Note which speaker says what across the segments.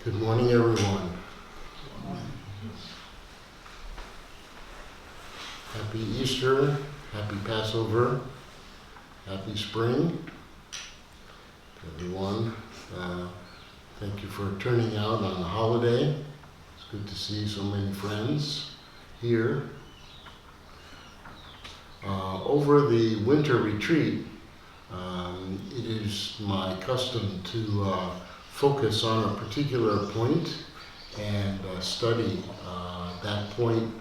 Speaker 1: Good morning, everyone. Happy Easter, happy Passover, happy spring to everyone. Thank you for turning out on the holiday. It's good to see so many friends here. Over the winter retreat, it is my custom to focus on a particular point and study that point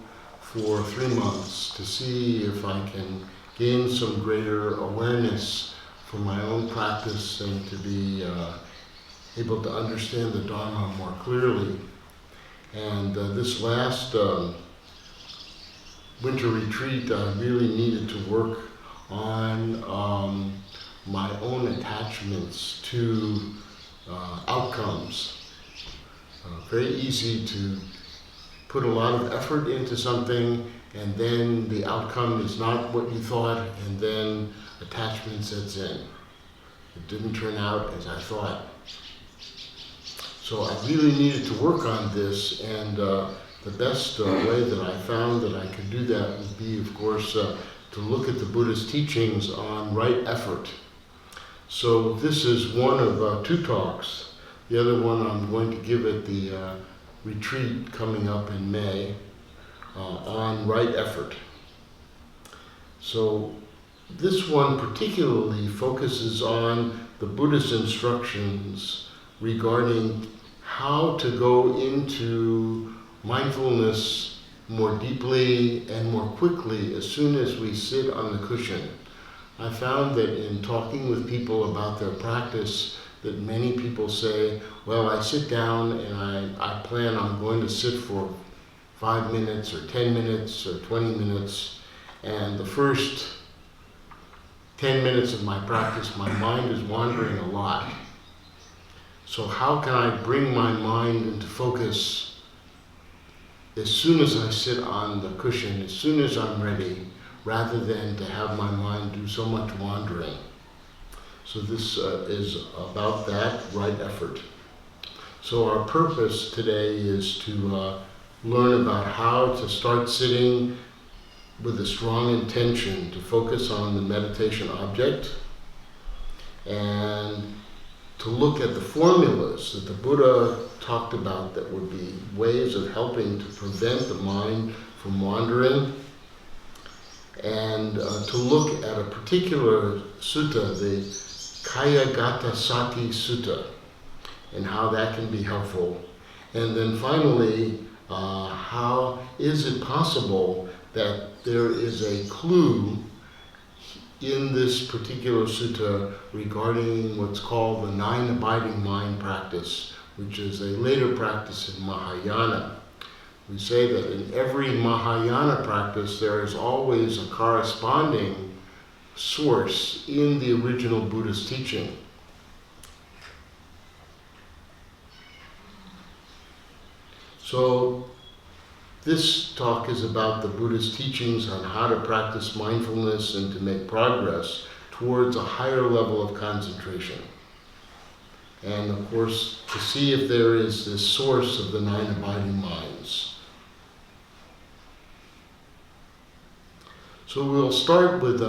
Speaker 1: for 3 months to see if I can gain some greater awareness for my own practice and to be able to understand the Dharma more clearly. And this last winter retreat, I really needed to work on my own attachments to outcomes. Very easy to put a lot of effort into something and then the outcome is not what you thought and then attachment sets in. It didn't turn out as I thought. So I really needed to work on this, and the best way that I found that I could do that would be, of course, to look at the Buddha's teachings on right effort. So this is one of 2 talks. The other one I'm going to give at the retreat coming up in May on right effort. So this one particularly focuses on the Buddhist instructions regarding how to go into mindfulness more deeply and more quickly as soon as we sit on the cushion. I found that in talking with people about their practice, that many people say, well, I sit down and I plan I'm going to sit for 5 minutes or 10 minutes or 20 minutes, and the first 10 minutes of my practice, my mind is wandering a lot. So how can I bring my mind into focus as soon as I sit on the cushion, as soon as I'm ready, rather than to have my mind do so much wandering? So this is about that right effort. So our purpose today is to learn about how to start sitting with a strong intention to focus on the meditation object and to look at the formulas that the Buddha talked about that would be ways of helping to prevent the mind from wandering, and to look at a particular sutta, the Kayagata Sati Sutta, and how that can be helpful. And then finally, how is it possible that there is a clue in this particular sutta regarding what's called the 9 abiding mind practice, which is a later practice in Mahayana. We say that in every Mahayana practice there is always a corresponding source in the original Buddhist teaching. So this talk is about the Buddhist teachings on how to practice mindfulness and to make progress towards a higher level of concentration. And of course, to see if there is this source of the 9 abiding minds. So we'll start with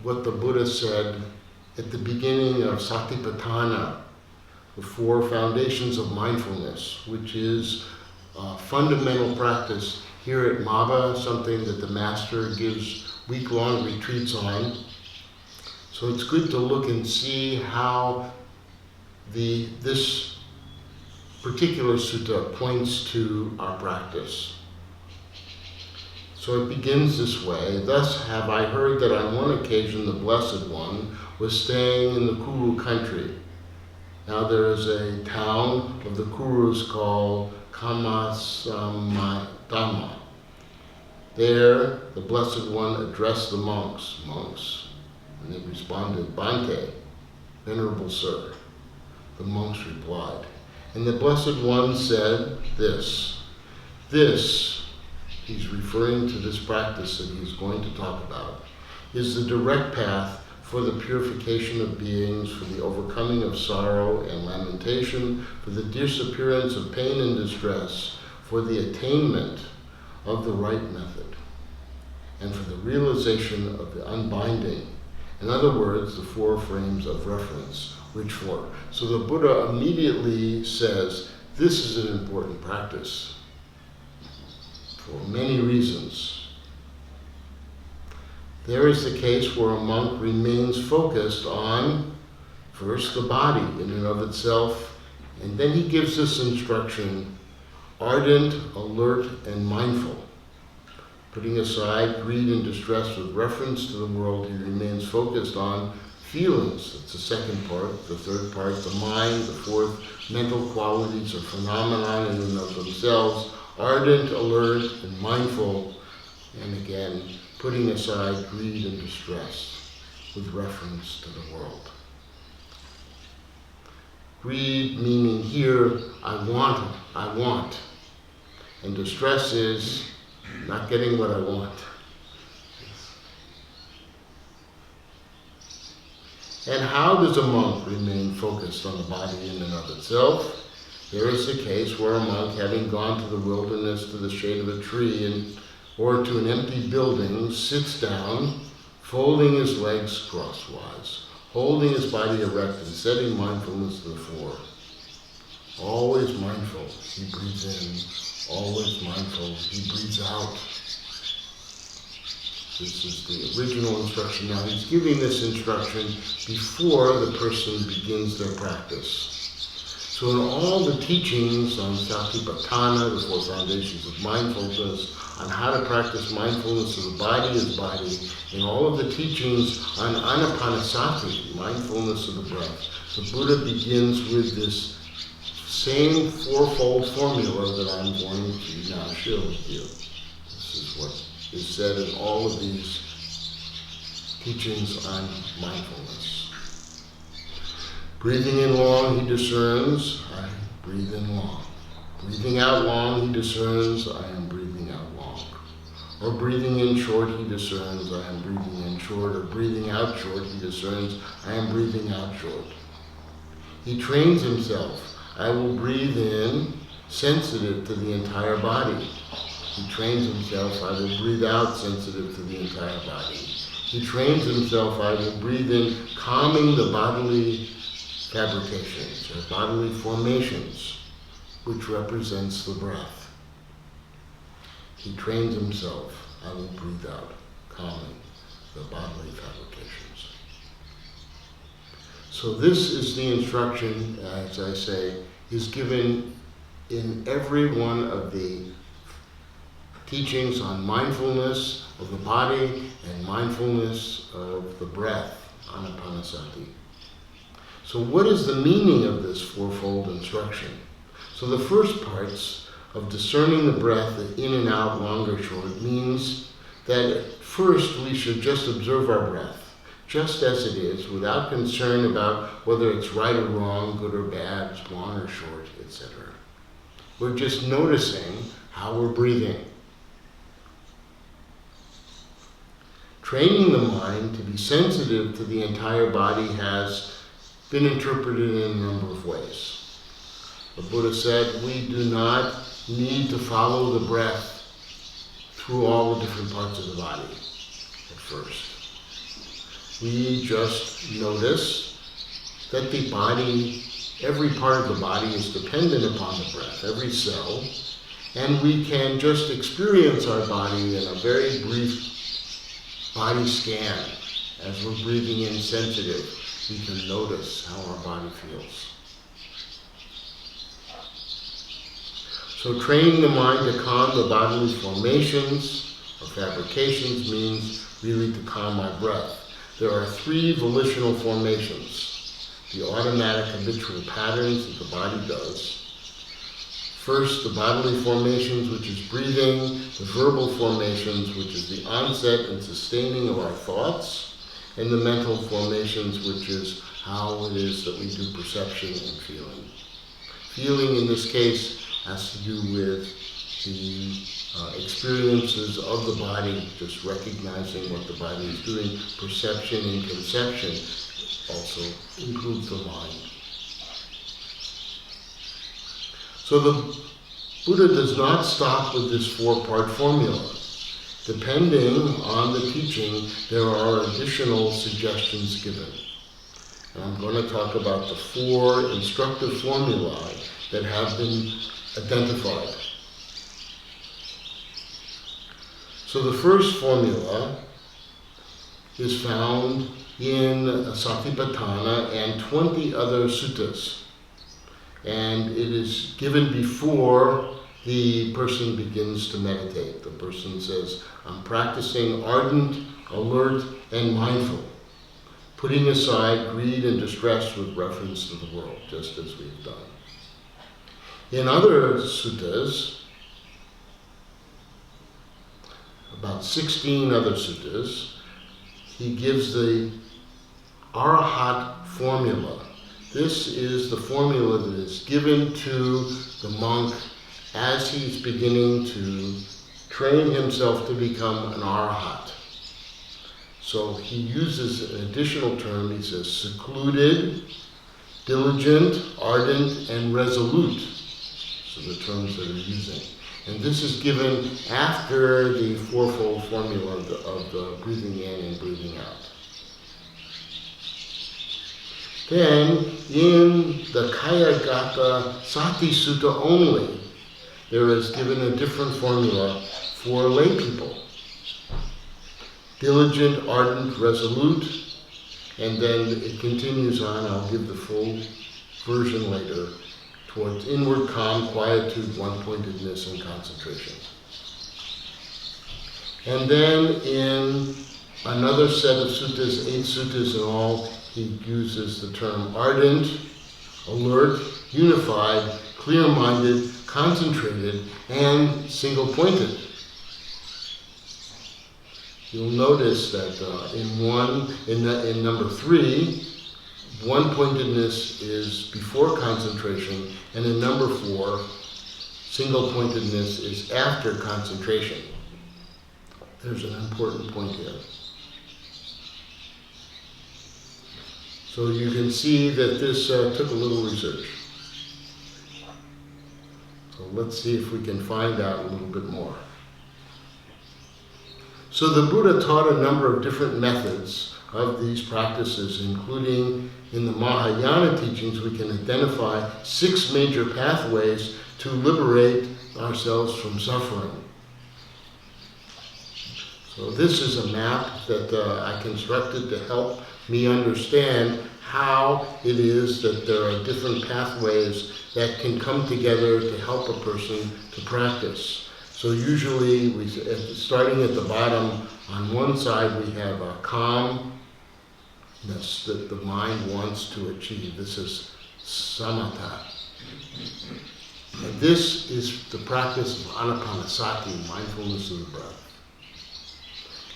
Speaker 1: what the Buddha said at the beginning of Satipatthana, the 4 foundations of mindfulness, which is fundamental practice here at MABA, something that the master gives week-long retreats on. So it's good to look and see how this particular sutta points to our practice. So it begins this way: thus have I heard that on one occasion the Blessed One was staying in the Kuru country. Now there is a town of the Kurus called Dhamma. There, the Blessed One addressed the monks, and they responded, Bhante, Venerable Sir. The monks replied, and the Blessed One said this, he's referring to this practice that he's going to talk about, is the direct path for the purification of beings, for the overcoming of sorrow and lamentation, for the disappearance of pain and distress, for the attainment of the right method, and for the realization of the unbinding. In other words, the four frames of reference. Which four? So the Buddha immediately says, this is an important practice for many reasons. There is the case where a monk remains focused on, first, the body in and of itself, and then he gives this instruction, ardent, alert, and mindful. Putting aside greed and distress with reference to the world, he remains focused on feelings. That's the second part. The third part, the mind. The fourth, mental qualities or phenomena in and of themselves. Ardent, alert, and mindful. And again, putting aside greed and distress with reference to the world. Greed meaning here, I want. And distress is not getting what I want. And how does a monk remain focused on the body in and of itself? There is the case where a monk, having gone to the wilderness to the shade of a tree or to an empty building, sits down, folding his legs crosswise, holding his body erect and setting mindfulness to the fore. Always mindful, he breathes in. Always mindful, he breathes out. This is the original instruction. Now he's giving this instruction before the person begins their practice. So in all the teachings on Satipatthana, the four foundations of mindfulness, on how to practice mindfulness of the body as body, in all of the teachings on anapanasati, mindfulness of the breath, the Buddha begins with this same fourfold formula that I'm going to now share with you. This is what is said in all of these teachings on mindfulness. Breathing in long, he discerns, I breathe in long. Breathing out long, he discerns, I am breathing out long. Or breathing in short, he discerns, I am breathing in short. Or breathing out short, he discerns, I am breathing out short. He trains himself. I will breathe in, sensitive to the entire body. He trains himself, I will breathe out, sensitive to the entire body. He trains himself, I will breathe in, calming the bodily fabrications, or bodily formations, which represents the breath. He trains himself, I will breathe out, calming the bodily fabrications. So this is the instruction, as I say, is given in every one of the teachings on mindfulness of the body and mindfulness of the breath, anapanasati. So what is the meaning of this fourfold instruction? So the first parts of discerning the breath in and out, long or short, means that at first we should just observe our breath, just as it is, without concern about whether it's right or wrong, good or bad, long or short, etc. We're just noticing how we're breathing. Training the mind to be sensitive to the entire body has been interpreted in a number of ways. The Buddha said we do not need to follow the breath through all the different parts of the body at first. We just notice that the body, every part of the body is dependent upon the breath, every cell, and we can just experience our body in a very brief body scan. As we're breathing in sensitive, we can notice how our body feels. So training the mind to calm the bodily formations or fabrications means really to calm my breath. There are three volitional formations, the automatic habitual patterns that the body does. First, the bodily formations, which is breathing, the verbal formations, which is the onset and sustaining of our thoughts, and the mental formations, which is how it is that we do perception and feeling. Feeling, in this case, has to do with the experiences of the body, just recognizing what the body is doing, perception and conception also includes the mind. So the Buddha does not stop with this four-part formula. Depending on the teaching, there are additional suggestions given. And I'm going to talk about the four instructive formulae that have been identified. So the first formula is found in Satipatthana and 20 other suttas. And it is given before the person begins to meditate. The person says, I'm practicing ardent, alert, and mindful, putting aside greed and distress with reference to the world, just as we've done. In other suttas, about 16 other suttas, he gives the Arahat formula. This is the formula that is given to the monk as he's beginning to train himself to become an Arahat. So he uses an additional term. He says secluded, diligent, ardent, and resolute. So the terms that are using. And this is given after the fourfold formula of the breathing in and breathing out. Then, in the Kayagata Sati Sutta only, there is given a different formula for lay people. Diligent, ardent, resolute, and then it continues on. I'll give the full version later, towards inward calm, quietude, one-pointedness, and concentration. And then in another set of suttas, 8 suttas in all, he uses the term ardent, alert, unified, clear-minded, concentrated, and single-pointed. You'll notice that in number 3, one-pointedness is before concentration, and in number 4, single-pointedness is after concentration. There's an important point here. So you can see that this took a little research. So let's see if we can find out a little bit more. So the Buddha taught a number of different methods of these practices, including in the Mahayana teachings, we can identify 6 major pathways to liberate ourselves from suffering. So this is a map that I constructed to help me understand how it is that there are different pathways that can come together to help a person to practice. So usually, starting at the bottom, on one side we have a calmness that the mind wants to achieve. This is samatha. And this is the practice of anapanasati, mindfulness of the breath.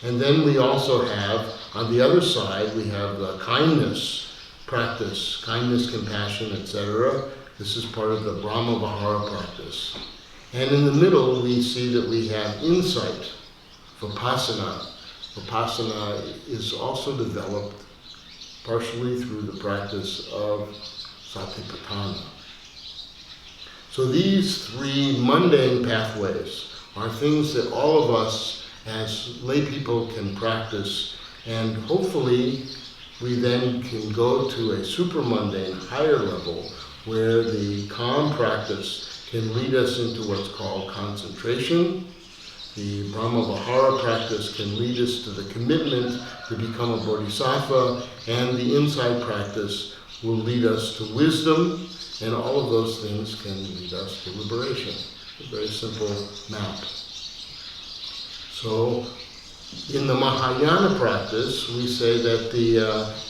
Speaker 1: And then we also have, on the other side, we have the kindness practice, kindness, compassion, etc. This is part of the Brahma-Vihara practice. And in the middle, we see that we have insight, vipassana. Vipassana is also developed partially through the practice of satipatthana. So these 3 mundane pathways are things that all of us as lay people can practice, and hopefully we then can go to a super-mundane, higher level where the calm practice can lead us into what's called concentration. The Brahma-Vihara practice can lead us to the commitment to become a bodhisattva, and the insight practice will lead us to wisdom, and all of those things can lead us to liberation. A very simple map. So, in the Mahayana practice, we say that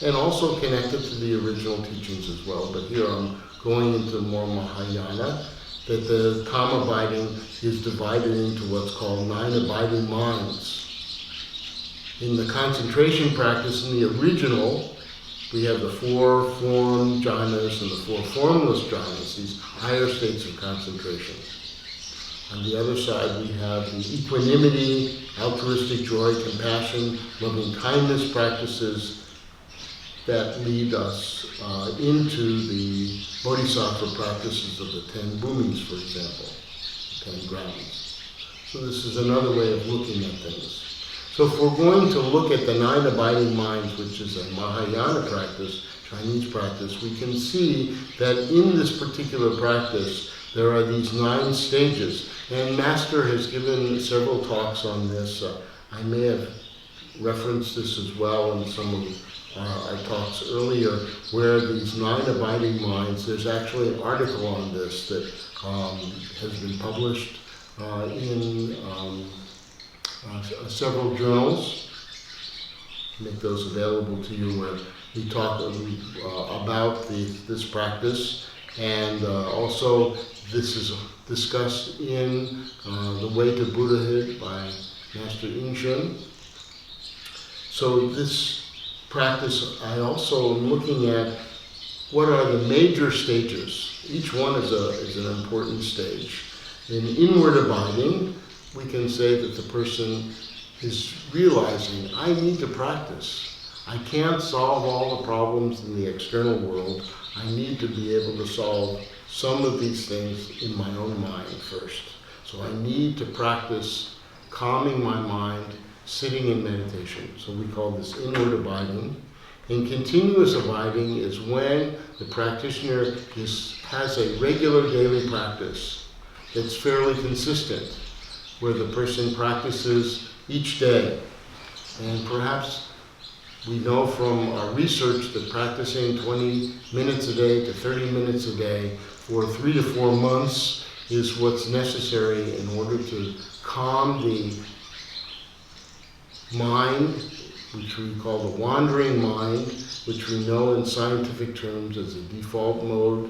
Speaker 1: and also connected to the original teachings as well, but here I'm going into more Mahayana, that the calm abiding is divided into what's called 9 abiding minds. In the concentration practice, in the original, we have the 4 formed jhanas and the 4 formless jhanas, these higher states of concentration. On the other side, we have the equanimity, altruistic joy, compassion, loving kindness practices that lead us into the bodhisattva practices of the 10 bhumis, for example, the 10 grounds. So this is another way of looking at things. So if we're going to look at the 9 abiding minds, which is a Mahayana practice, Chinese practice, we can see that in this particular practice, there are these 9 stages. And Master has given several talks on this. I may have referenced this as well in some of our talks earlier, where these 9 abiding minds, there's actually an article on this that has been published in several journals. Make those available to you, where we talk about this practice, and also this is discussed in The Way to Buddhahood by Master Inshun. So this practice, I also am looking at what are the major stages. Each one is an important stage. In inward abiding, we can say that the person is realizing, I need to practice. I can't solve all the problems in the external world. I need to be able to solve some of these things in my own mind first. So I need to practice calming my mind, sitting in meditation. So we call this inward abiding. And continuous abiding is when the practitioner has a regular daily practice that's fairly consistent, where the person practices each day. And perhaps we know from our research that practicing 20 minutes a day to 30 minutes a day for 3 to 4 months is what's necessary in order to calm the mind, which we call the wandering mind, which we know in scientific terms as a default mode.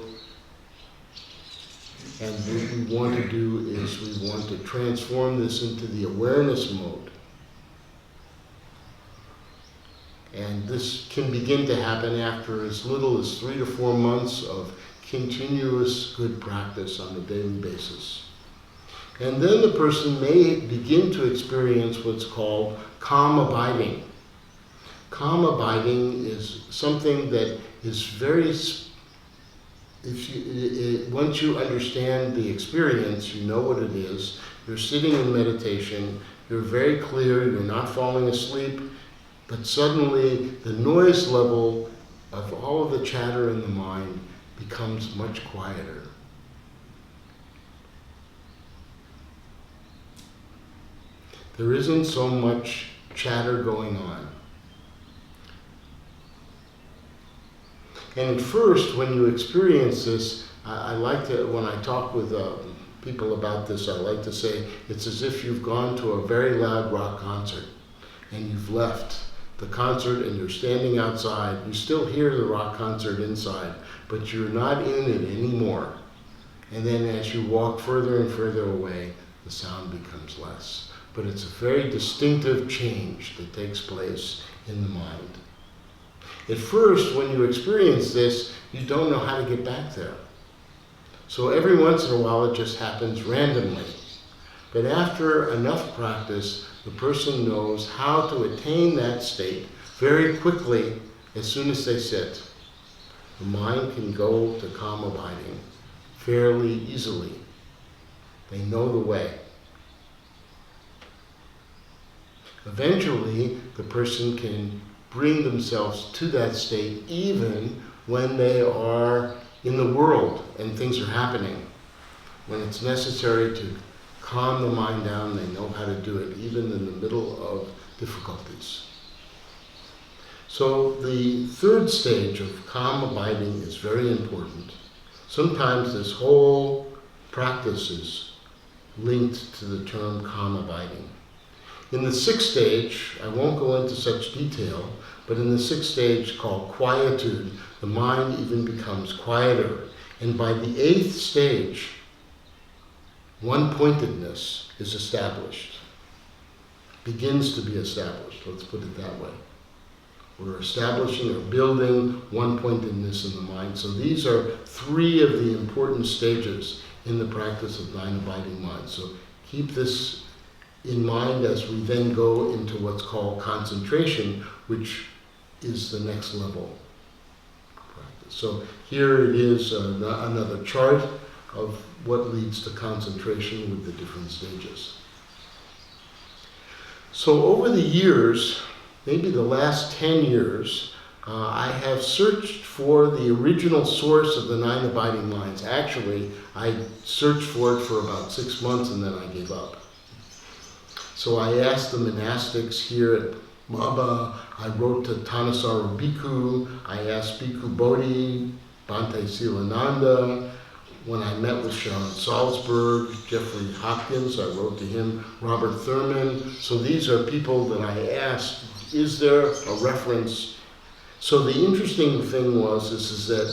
Speaker 1: And what we want to do is we want to transform this into the awareness mode. And this can begin to happen after as little as 3 to 4 months of continuous good practice on a daily basis. And then the person may begin to experience what's called calm abiding. Calm abiding is something that is very, once you understand the experience, you know what it is. You're sitting in meditation, you're very clear, you're not falling asleep, but suddenly the noise level of all of the chatter in the mind becomes much quieter. There isn't so much chatter going on. And at first, when you experience this, I like to, when I talk with people about this, I like to say it's as if you've gone to a very loud rock concert and you've left the concert and you're standing outside. You still hear the rock concert inside, but you're not in it anymore. And then as you walk further and further away, the sound becomes less. But it's a very distinctive change that takes place in the mind. At first, when you experience this, you don't know how to get back there. So every once in a while it just happens randomly. But after enough practice, the person knows how to attain that state very quickly as soon as they sit. The mind can go to calm abiding fairly easily. They know the way. Eventually, the person can bring themselves to that state even when they are in the world and things are happening. When it's necessary to calm the mind down, they know how to do it, even in the middle of difficulties. So the third stage of calm abiding is very important. Sometimes this whole practice is linked to the term calm abiding. In the sixth stage, I won't go into such detail, but in the sixth stage called quietude, the mind even becomes quieter. And by the eighth stage, one-pointedness is established, begins to be established, let's put it that way. We're establishing or building one-pointedness in the mind. So these are 3 of the important stages. in the practice of 9 abiding minds. So keep this in mind as we then go into what's called concentration, which is the next level practice. So here it is, another chart of what leads to concentration with the different stages. So over the years, maybe the last 10 years, I have searched for the original source of the 9 abiding minds. Actually, I searched for it for about 6 months and then I gave up. So I asked the monastics here at MABA, I wrote to Thanissaro Bhikkhu, I asked Bhikkhu Bodhi, Bhante Silananda. When I met with Sharon Salzberg, Jeffrey Hopkins, I wrote to him, Robert Thurman. So these are people that I asked, is there a reference? So the interesting thing is that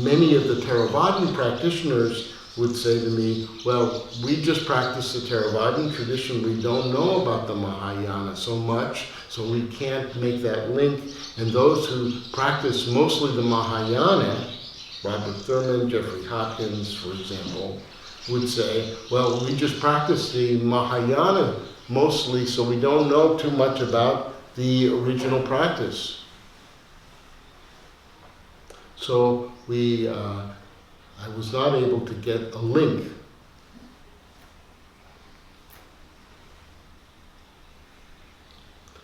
Speaker 1: many of the Theravada practitioners would say to me, well, we just practice the Theravada tradition. We don't know about the Mahayana so much, so we can't make that link. And those who practice mostly the Mahayana, Robert Thurman, Jeffrey Hopkins, for example, would say, well, we just practice the Mahayana mostly, so we don't know too much about the original practice. So I was not able to get a link.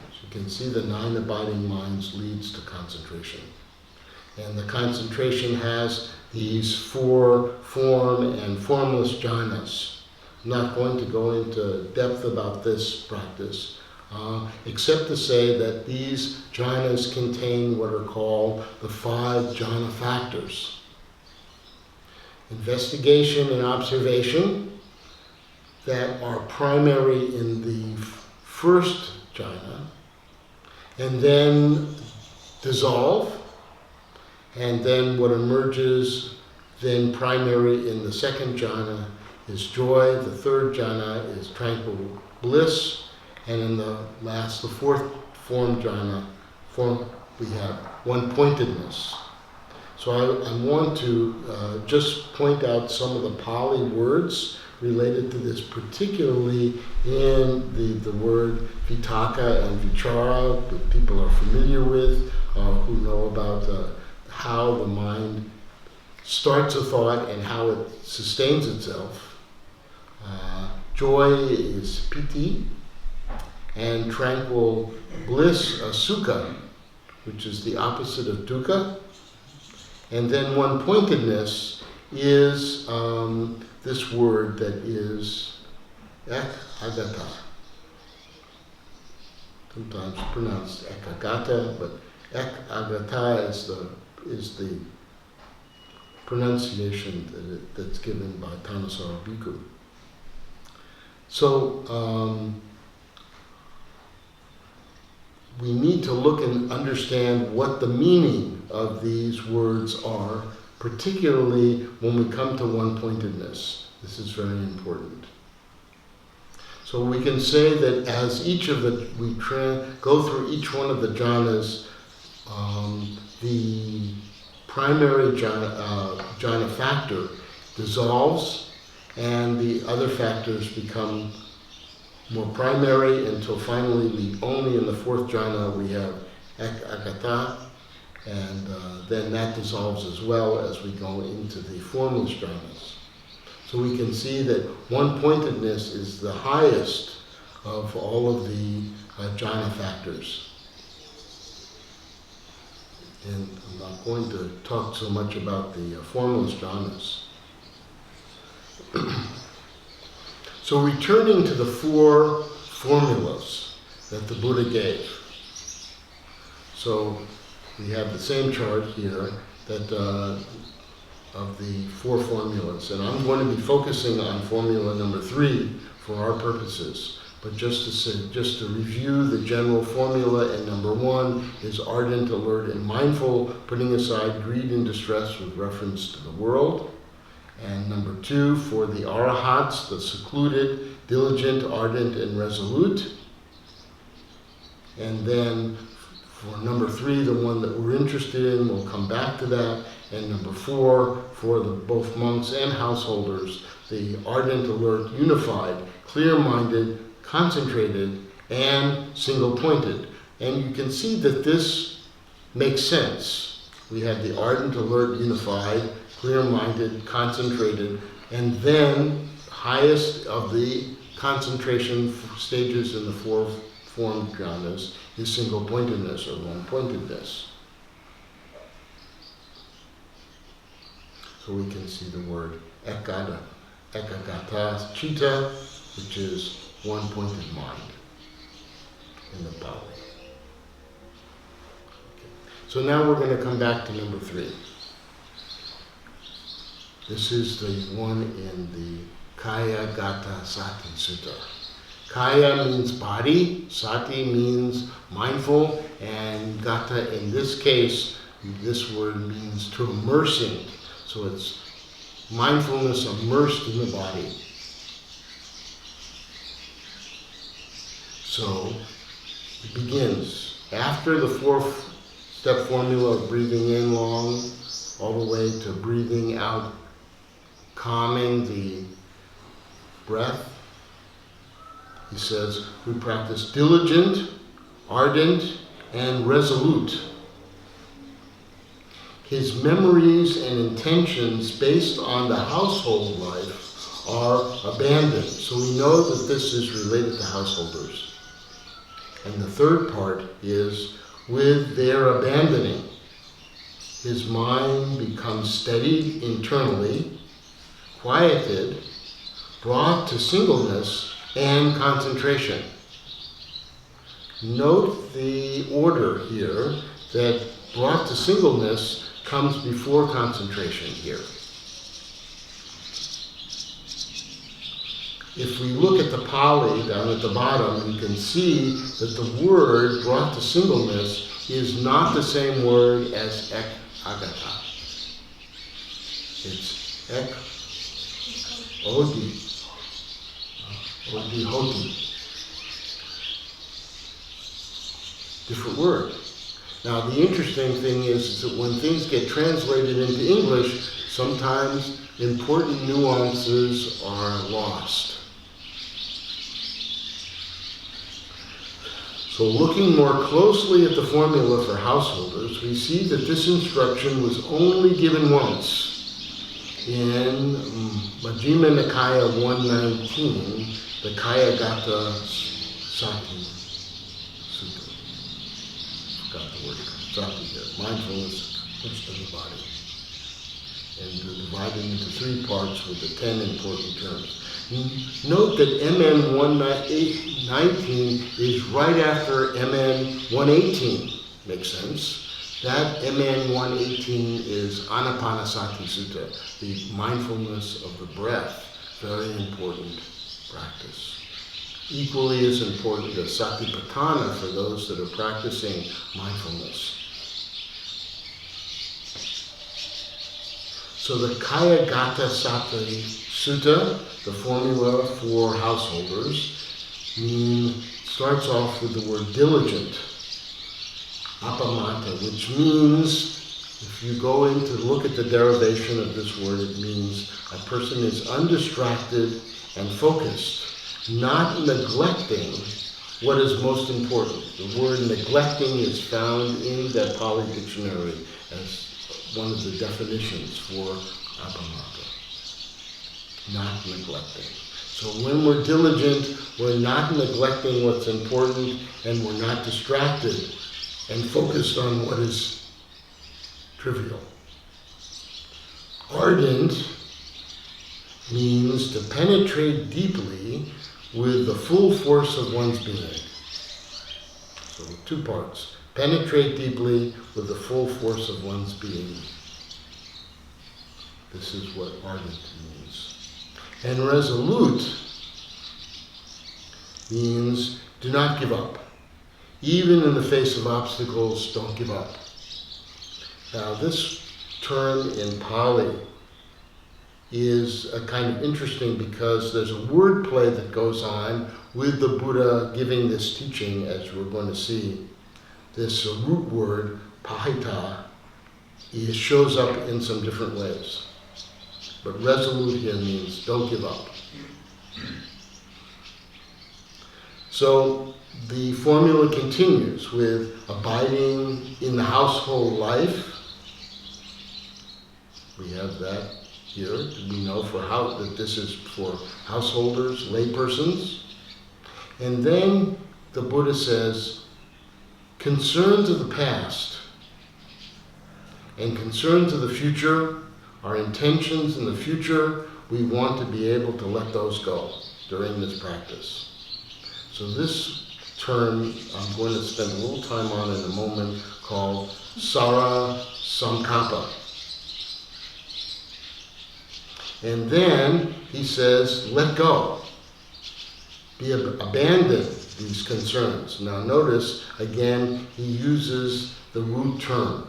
Speaker 1: As you can see, the 9 abiding minds leads to concentration. And the concentration has these 4 form and formless jhanas. I'm not going to go into depth about this practice, except to say that these jhanas contain what are called the 5 jhana factors. Investigation and observation that are primary in the first jhana, and then dissolve, and then what emerges then primary in the second jhana is joy, the third jhana is tranquil bliss, and in the fourth form jhana, we have one-pointedness. So I want to just point out some of the Pali words related to this, particularly in the word vitaka and vichara that people are familiar with, who know about how the mind starts a thought and how it sustains itself. Joy is piti, and tranquil bliss, sukha, which is the opposite of dukkha. And then one-pointedness is this word that is ek agata. Sometimes pronounced ekagata, but ek agata is the pronunciation that's given by Thanissaro Bhikkhu. So we need to look and understand what the meaning of these words are, particularly when we come to one-pointedness. This is very important. So we can say that as we go through each one of the jhanas, the primary jhana factor dissolves, and the other factors become more primary until finally only in the fourth jhana we have ek agata, and then that dissolves as well as we go into the formless jhanas. So we can see that one-pointedness is the highest of all of the jhana factors. And I'm not going to talk so much about the formless jhanas. So returning to the 4 formulas that the Buddha gave. So we have the same chart here that of the 4 formulas, and I'm going to be focusing on formula number 3 for our purposes. But just to review the general formula, and number 1 is ardent, alert, and mindful, putting aside greed and distress with reference to the world. And number 2, for the arahats, the secluded, diligent, ardent, and resolute. And then for number 3, the one that we're interested in, we'll come back to that. And number 4, for both monks and householders, the ardent, alert, unified, clear-minded, concentrated, and single-pointed. And you can see that this makes sense. We have the ardent, alert, unified, clear-minded, concentrated, and then highest of the concentration stages in the 4 form jhanas is single-pointedness or one-pointedness. So we can see the word ekagata chitta, which is one-pointed mind in the Pali. Okay. So now we're going to come back to number 3. This is the one in the Kaya Gata Sati Sutta. Kaya means body, Sati means mindful, and Gata in this case, this word means to immersing. So it's mindfulness immersed in the body. So it begins after the 4-step formula of breathing in long, all the way to breathing out, calming the breath. He says, we practice diligent, ardent, and resolute. His memories and intentions based on the household life are abandoned. So we know that this is related to householders. And the third part is, with their abandoning, his mind becomes steadied internally, quieted, brought to singleness and concentration. Note the order here, that brought to singleness comes before concentration here. If we look at the Pali down at the bottom, you can see that the word brought to singleness is not the same word as ek agata. It's ek odi. Odi hoti. Different word. Now the interesting thing is that when things get translated into English, sometimes important nuances are lost. So looking more closely at the formula for householders, we see that this instruction was only given once in Majjhima Nikaya 119, the Kaya Gata Sati Sutta. Got the word Sati here. Mindfulness, pushed in the body. And divided into 3 parts with the 10 important terms. Note that MN 119 is right after MN 118. Makes sense. That MN 118 is Anapanasati Sutta, the mindfulness of the breath. Very important practice. Equally as important as Satipatthana for those that are practicing mindfulness. So the Kaya Gata Sati Sutta, the formula for householders, starts off with the word diligent, apamata, which means, if you go in to look at the derivation of this word, it means a person is undistracted and focused, not neglecting what is most important. The word neglecting is found in the Pali dictionary as one of the definitions for apamata. Not neglecting. So when we're diligent, we're not neglecting what's important, and we're not distracted and focused on what is trivial. Ardent means to penetrate deeply with the full force of one's being. So 2 parts. Penetrate deeply with the full force of one's being. This is what ardent means. And resolute means do not give up. Even in the face of obstacles, don't give up. Now this term in Pali is a kind of interesting because there's a word play that goes on with the Buddha giving this teaching, as we're going to see. This root word, pahita, it shows up in some different ways. But resolute here means don't give up. So the formula continues with abiding in the household life. We have that here. We know that this is for householders, laypersons. And then the Buddha says, concerns of the past and concerns of the future, our intentions in the future, we want to be able to let those go during this practice. So this term I'm going to spend a little time on in a moment, called Sara Samkappa. And then he says, let go. Abandon these concerns. Now notice, again, he uses the root term.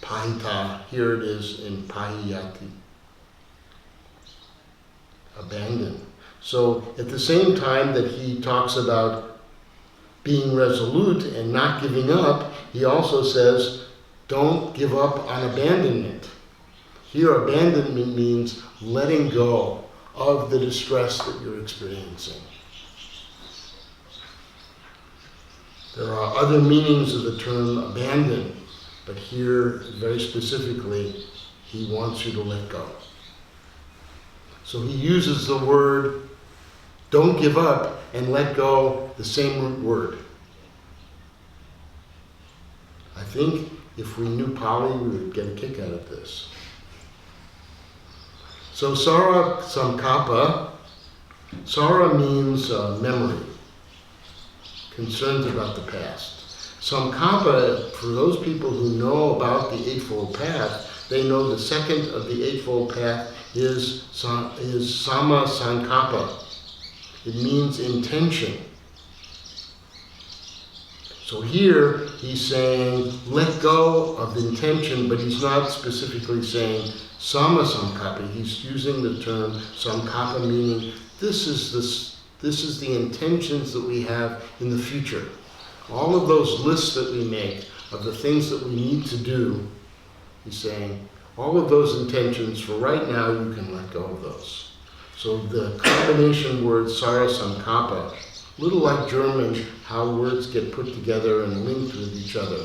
Speaker 1: Pahita, here it is in pahiyati. Abandon. So at the same time that he talks about being resolute and not giving up, he also says, don't give up on abandonment. Here, abandonment means letting go of the distress that you're experiencing. There are other meanings of the term abandon, but here, very specifically, he wants you to let go. So he uses the word don't give up and let go, the same root word. I think if we knew Pali, we would get a kick out of this. So Sara Samkappa, Sara means memory, concerns about the past. Samkappa, for those people who know about the Eightfold Path, they know the second of the Eightfold Path is Sama Sankappa. It means intention. So here he's saying let go of the intention, but he's not specifically saying Sama Sankappa. He's using the term Sankappa, meaning this is the intentions that we have in the future. All of those lists that we make of the things that we need to do, he's saying, all of those intentions for right now, you can let go of those. So the combination word Sara Sankappa, a little like German, how words get put together and linked with each other.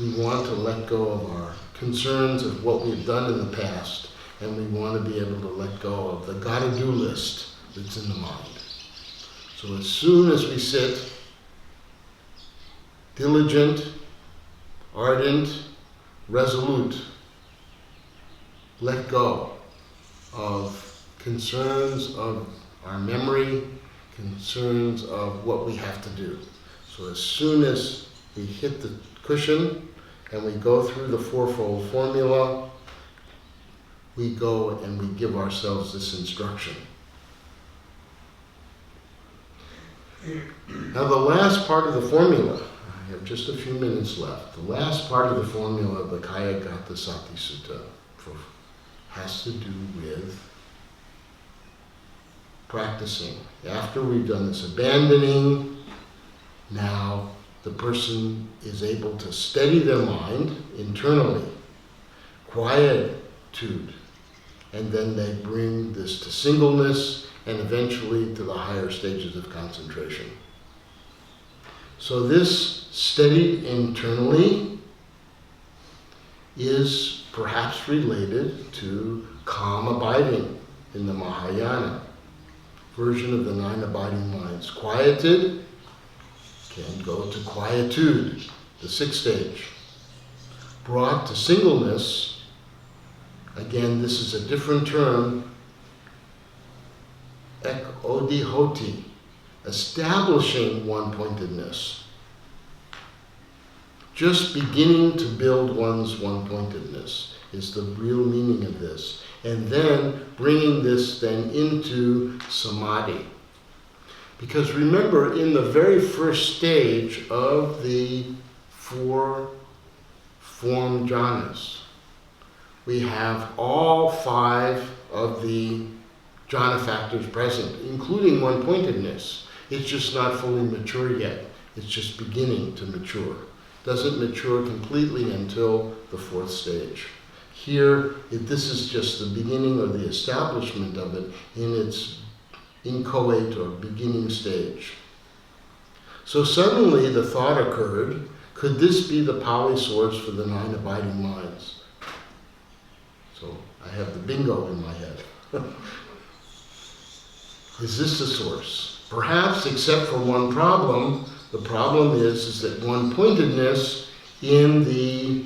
Speaker 1: We want to let go of our concerns of what we've done in the past, and we want to be able to let go of the gotta-do list that's in the mind. So as soon as we sit diligent, ardent, resolute, let go of concerns of our memory, concerns of what we have to do. So as soon as we hit the cushion and we go through the fourfold formula, we go and we give ourselves this instruction. Now the last part of the formula, I have just a few minutes left. The last part of the formula of the Kayagata Sati Sutta has to do with practicing. After we've done this abandoning, now the person is able to steady their mind internally, quietude, and then they bring this to singleness and eventually to the higher stages of concentration. So this steadied internally is perhaps related to calm abiding in the Mahayana version of the 9 abiding minds. Quieted can go to quietude, the 6th stage. Brought to singleness, again, this is a different term, ek odihoti, establishing one-pointedness. Just beginning to build one's one-pointedness is the real meaning of this. And then bringing this then into samadhi. Because remember, in the very first stage of the 4 form jhanas, we have all 5 of the jhana factors present, including one-pointedness. It's just not fully mature yet. It's just beginning to mature. doesn't mature completely until the fourth stage. Here, this is just the beginning or the establishment of it in its inchoate or beginning stage. So suddenly the thought occurred, could this be the Pali source for the 9 abiding minds? So I have the bingo in my head. Is this the source? Perhaps, except for one problem. The problem is that one-pointedness in the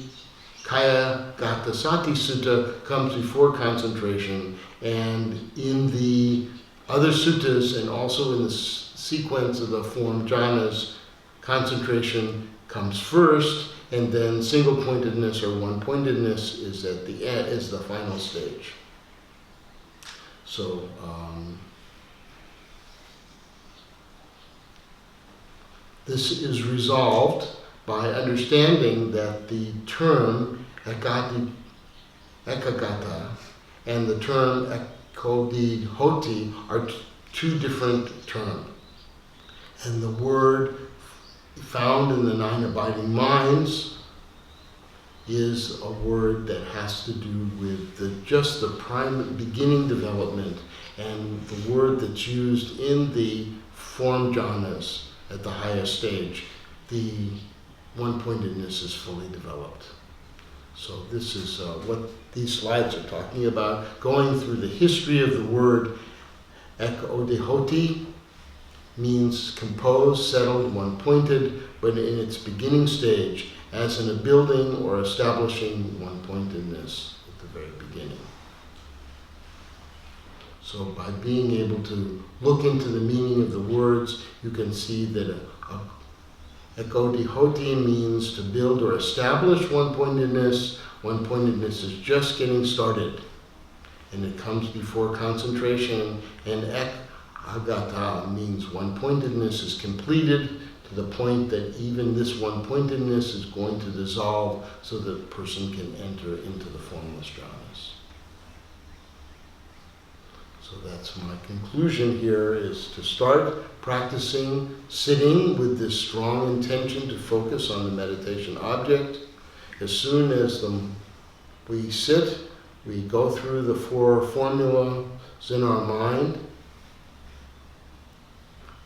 Speaker 1: Kaya Gata Sati Sutta comes before concentration, and in the other suttas and also in the sequence of the form jhanas, concentration comes first, and then single-pointedness or one-pointedness is at the end, is the final stage. So this is resolved by understanding that the term ekagata and the term ekodihoti are two different terms. And the word found in the 9 abiding minds is a word that has to do with just the prime beginning development, and the word that's used in the form jhanas at the highest stage, the one-pointedness is fully developed. So this is what these slides are talking about, going through the history of the word. Ekodihoti means composed, settled, one-pointed, but in its beginning stage, as in a building or establishing one-pointedness at the very beginning. So by being able to look into the meaning of the words, you can see that ekodihoti means to build or establish one-pointedness. One-pointedness is just getting started, and it comes before concentration, and ekagata means one-pointedness is completed to the point that even this one-pointedness is going to dissolve so that the person can enter into the formless jhanas. So that's my conclusion here, is to start practicing sitting with this strong intention to focus on the meditation object. As soon as we sit, we go through the 4 formulas in our mind,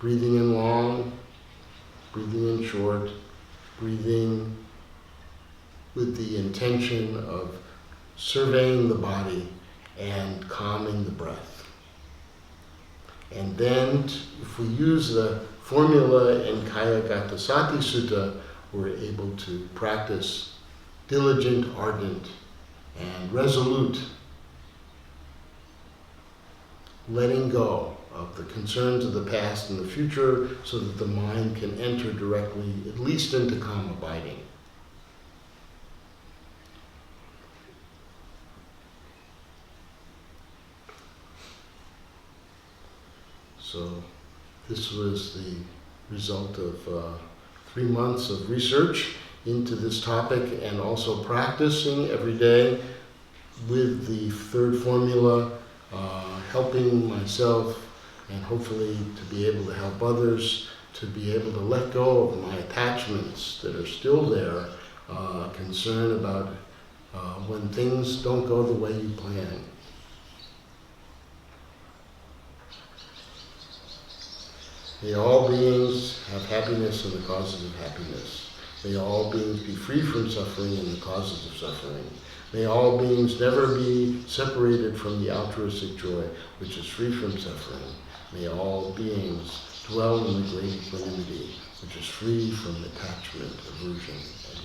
Speaker 1: breathing in long, breathing in short, breathing with the intention of surveying the body and calming the breath. And then, if we use the formula in Kaya Gata Sati Sutta, we're able to practice diligent, ardent, and resolute letting go of the concerns of the past and the future, so that the mind can enter directly, at least into calm abiding. So this was the result of 3 months of research into this topic, and also practicing every day with the 3rd formula, helping myself and hopefully to be able to help others, to be able to let go of my attachments that are still there, concern about when things don't go the way you plan. May all beings have happiness and the causes of happiness. May all beings be free from suffering and the causes of suffering. May all beings never be separated from the altruistic joy, which is free from suffering. May all beings dwell in the great equanimity, which is free from attachment, aversion, and